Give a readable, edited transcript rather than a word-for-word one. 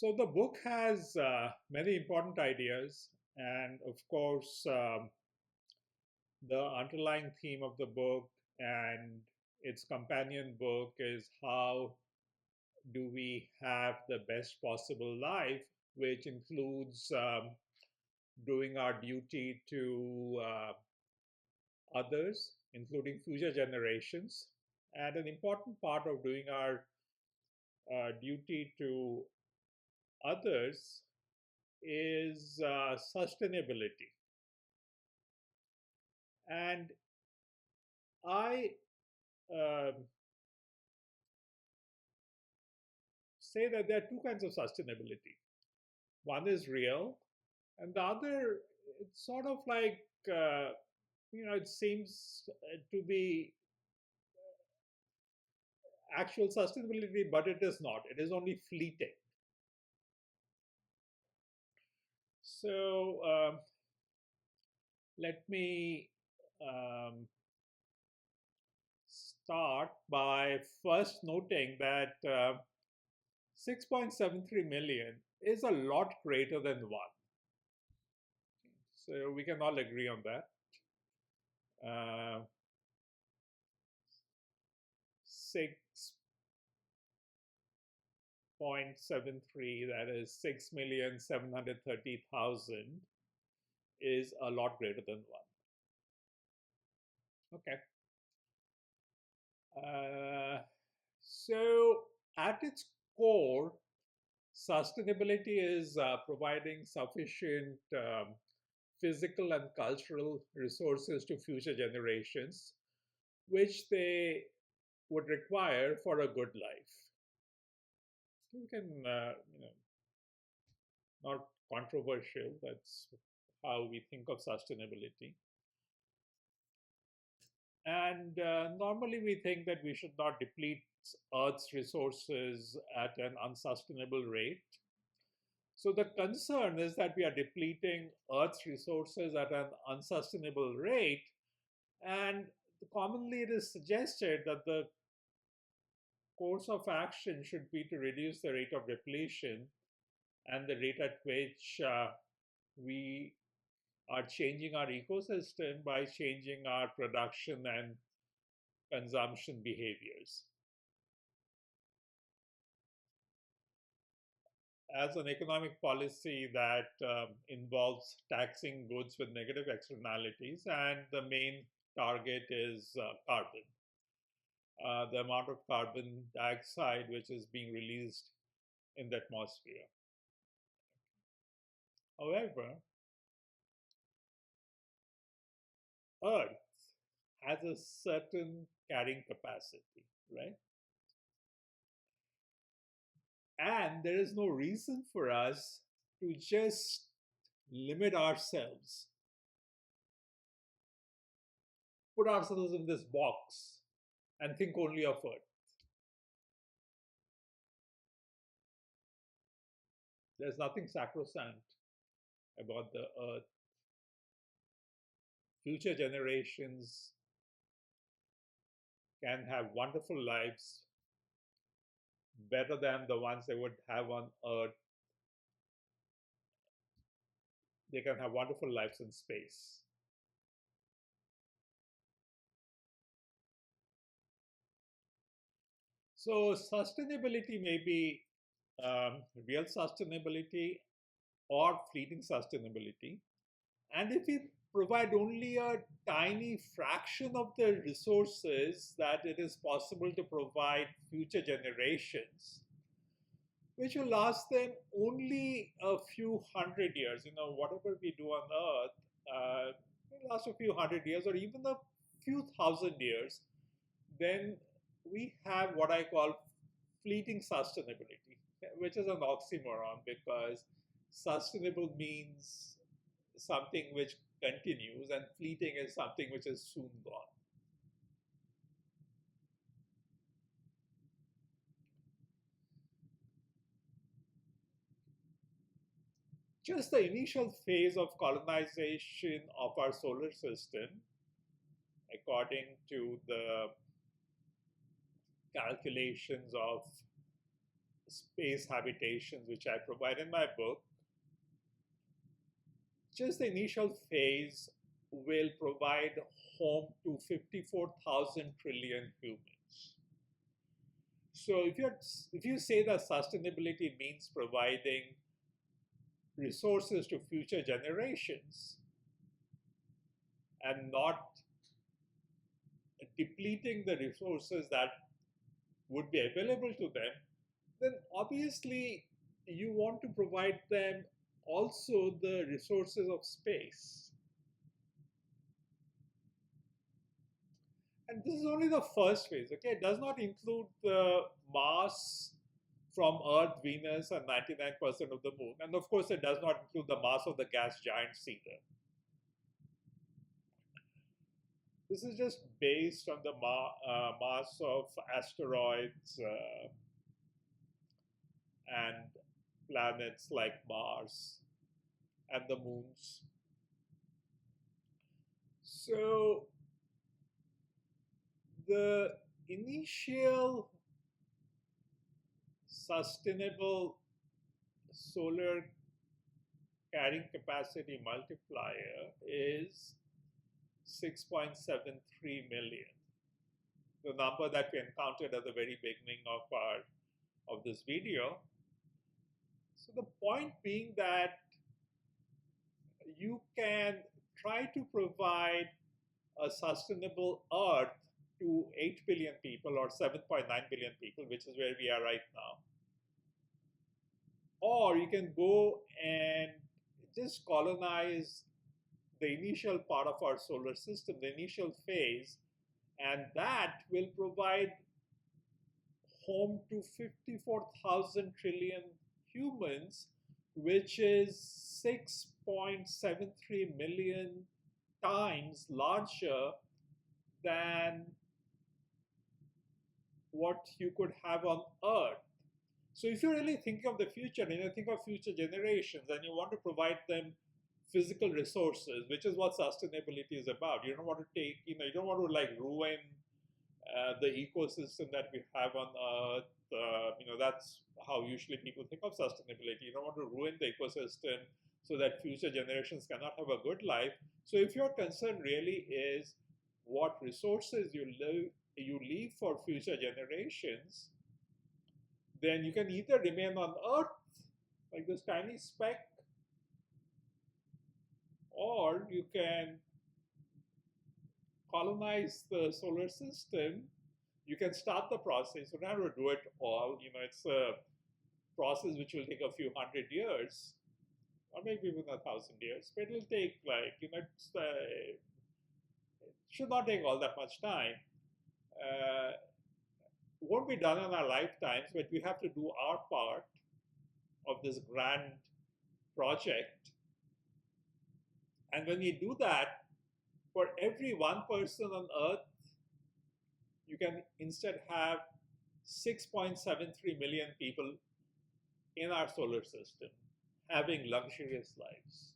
So the book has many important ideas, and of course, the underlying theme of the book and its companion book is how do we have the best possible life, which includes doing our duty to others, including future generations. And an important part of doing our duty to others is sustainability. And I um say that there are two kinds of sustainability. One is real, and the other, it's sort of like, it seems to be actual sustainability, but it is not. It is only fleeting. So let me um, start by first noting that 6.73 million is a lot greater than one. So we can all agree on that. 6.73, that is 6,730,000, is a lot greater than one. Okay. So at its core, sustainability is providing sufficient physical and cultural resources to future generations, which they would require for a good life. You can, not controversial. That's how we think of sustainability. And normally we think that we should not deplete Earth's resources at an unsustainable rate. So the concern is that we are depleting Earth's resources at an unsustainable rate. And commonly it is suggested that the course of action should be to reduce the rate of depletion and the rate at which we are changing our ecosystem by changing our production and consumption behaviors. As an economic policy that involves taxing goods with negative externalities, and the main target is carbon. The amount of carbon dioxide which is being released in the atmosphere. However, Earth has a certain carrying capacity, right? And there is no reason for us to just limit ourselves, put ourselves in this box, and think only of Earth. There's nothing sacrosanct about the Earth. Future generations can have wonderful lives, better than the ones they would have on Earth. They can have wonderful lives in space. So sustainability may be real sustainability or fleeting sustainability. And if we provide only a tiny fraction of the resources that it is possible to provide future generations, which will last them only a few hundred years, whatever we do on Earth, will last a few hundred years or even a few thousand years, then we have what I call fleeting sustainability, which is an oxymoron because sustainable means something which continues and fleeting is something which is soon gone. Just the initial phase of colonization of our solar system, according to the calculations of space habitations, which I provide in my book, just the initial phase will provide home to 54,000 trillion humans. So if you say that sustainability means providing resources to future generations and not depleting the resources that would be available to them, then obviously you want to provide them also the resources of space. And this is only the first phase, okay? It does not include the mass from Earth, Venus, and 99% of the moon. And of course, it does not include the mass of the gas giants either. This is just based on the mass of asteroids and planets like Mars and the moons. So the initial sustainable solar carrying capacity multiplier is 6.73 million, the number that we encountered at the very beginning of this video. So the point being that you can try to provide a sustainable Earth to 8 billion people or 7.9 billion people, which is where we are right now. Or you can go and just colonize the initial part of our solar system, the initial phase, and that will provide home to 54,000 trillion humans, which is 6.73 million times larger than what you could have on Earth. So if you're really thinking of the future, and you think of future generations, and you want to provide them physical resources, which is what sustainability is about. You don't want to take, you don't want to like ruin the ecosystem that we have on Earth. That's how usually people think of sustainability. You don't want to ruin the ecosystem so that future generations cannot have a good life. So if your concern really is what resources you leave for future generations, then you can either remain on Earth, like this tiny speck, or you can colonize the solar system. You can start the process. You don't have to do it all. It's a process which will take a few hundred years, or maybe even 1,000 years. But it'll take it should not take all that much time. Won't be done in our lifetimes, but we have to do our part of this grand project. And when we do that, for every one person on Earth, you can instead have 6.73 million people in our solar system having luxurious lives.